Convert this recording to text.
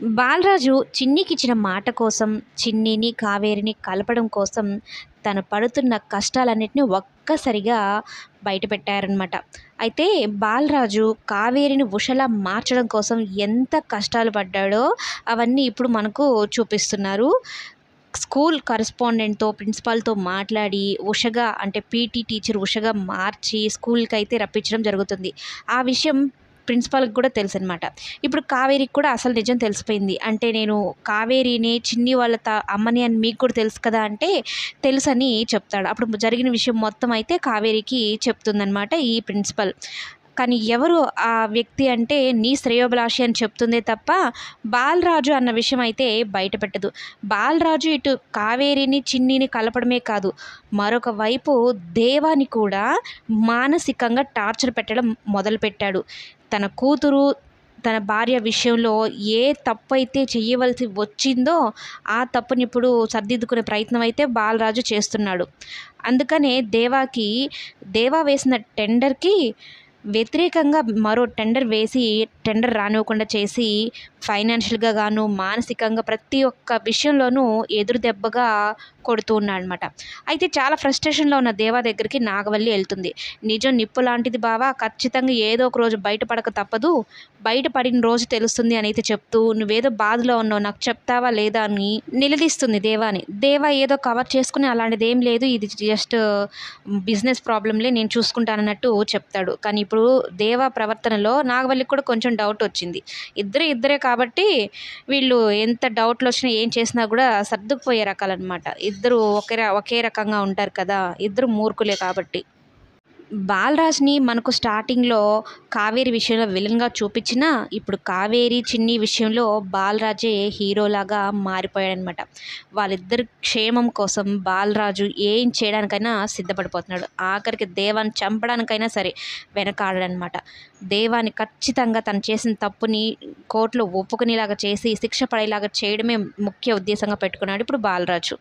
బాలరాజు చిన్నికిచ్చిన మాట కోసం, చిన్నిని, కావేరిని కలపడం కోసం తను పడుతున్న కష్టాలన్నిటిని ఒక్కసారిగా బయటపెట్టారనమాట. అయితే బాలరాజు కావేరిని ఉషలా మార్చడం కోసం ఎంత కష్టాలు పడ్డాడో అవన్నీ ఇప్పుడు మనకు చూపిస్తున్నారు. స్కూల్ కరెస్పాండెంట్‌తో, ప్రిన్సిపాల్‌తో మాట్లాడి ఉషగా అంటే పీటీ టీచర్ ఉషగా మార్చి స్కూల్‌కైతే రప్పించడం జరుగుతుంది. ఆ విషయం ప్రిన్సిపాల్‌కి కూడా తెలుసనమాట. ఇప్పుడు కావేరికి కూడా అసలు నిజం తెలిసిపోయింది. అంటే నేను కావేరిని, చిన్ని వాళ్ళ అమ్మని అని మీకు కూడా తెలుసు కదా! అంటే తెలుసని చెప్తాడు. అప్పుడు జరిగిన విషయం మొత్తం అయితే కావేరికి చెప్తుందనమాట ఈ ప్రిన్సిపల్. కానీ ఎవరు ఆ వ్యక్తి అంటే నీ శ్రేయోభిలాషి అని చెప్తుందే తప్ప బాలరాజు అన్న విషయం అయితే బయటపెట్టదు. బాలరాజు ఇటు కావేరిని, చిన్నిని కలపడమే కాదు, మరొక వైపు దేవాని కూడా మానసికంగా టార్చర్ పెట్టడం మొదలుపెట్టాడు. తన కూతురు, తన భార్య విషయంలో ఏ తప్పైతే చెయ్యవలసి వచ్చిందో ఆ తప్పుని ఇప్పుడు సరిదిద్దుకునే ప్రయత్నం అయితే బాలరాజు చేస్తున్నాడు. అందుకనే దేవా వేసిన టెండర్‌కి వ్యతిరేకంగా మరో టెండర్ వేసి, టెండర్ రానివ్వకుండా చేసి, ఫైనాన్షియల్‌గా గాను, మానసికంగా ప్రతి ఒక్క విషయంలోనూ ఎదురు దెబ్బగా కొడుతూ ఉన్నాడనమాట. అయితే చాలా ఫ్రస్ట్రేషన్‌లో ఉన్న దేవా దగ్గరికి నాగవల్లి ఎళ్తుంది. నిజం నిప్పు లాంటిది బావ, ఖచ్చితంగా ఏదో ఒక రోజు బయటపడక తప్పదు. బయటపడిన రోజు తెలుస్తుంది అనైతే చెప్తూ, నువ్వేదో బాధలో ఉన్నావు నాకు చెప్తావా లేదా అని నిలదీస్తుంది దేవాని. దేవా ఏదో కవర్ చేసుకుని అలాంటిదేం లేదు, ఇది జస్ట్ బిజినెస్ ప్రాబ్లమ్‌లే నేను చూసుకుంటానన్నట్టు చెప్తాడు. కానీ ఇప్పుడు దేవా ప్రవర్తనలో నాగవల్లికి కూడా కొంచెం డౌట్ వచ్చింది. ఇద్దరే కాబట్టి వీళ్ళు ఎంత డౌట్లు వచ్చినా ఏం చేసినా కూడా సర్దుకుపోయే రకాలనమాట. ఇద్దరు ఒకే రకంగా ఉంటారు కదా! ఇద్దరు మూర్ఖులే కాబట్టి. బాలరాజ్‌ని మనకు స్టార్టింగ్‌లో కావేరి విషయంలో విలన్‌గా చూపించినా, ఇప్పుడు కావేరి, చిన్ని విషయంలో బాలరాజే హీరోలాగా మారిపోయాడనమాట. వాళ్ళిద్దరి క్షేమం కోసం బాలరాజు ఏం చేయడానికైనా సిద్ధపడిపోతున్నాడు. ఆఖరికి దేవాన్ని చంపడానికైనా సరే వెనకాడడనమాట. దేవాన్ని ఖచ్చితంగా తను చేసిన తప్పుని కోర్టులో ఒప్పుకునేలాగా చేసి, శిక్ష పడేలాగా చేయడమే ముఖ్య ఉద్దేశంగా పెట్టుకున్నాడు ఇప్పుడు బాలరాజు.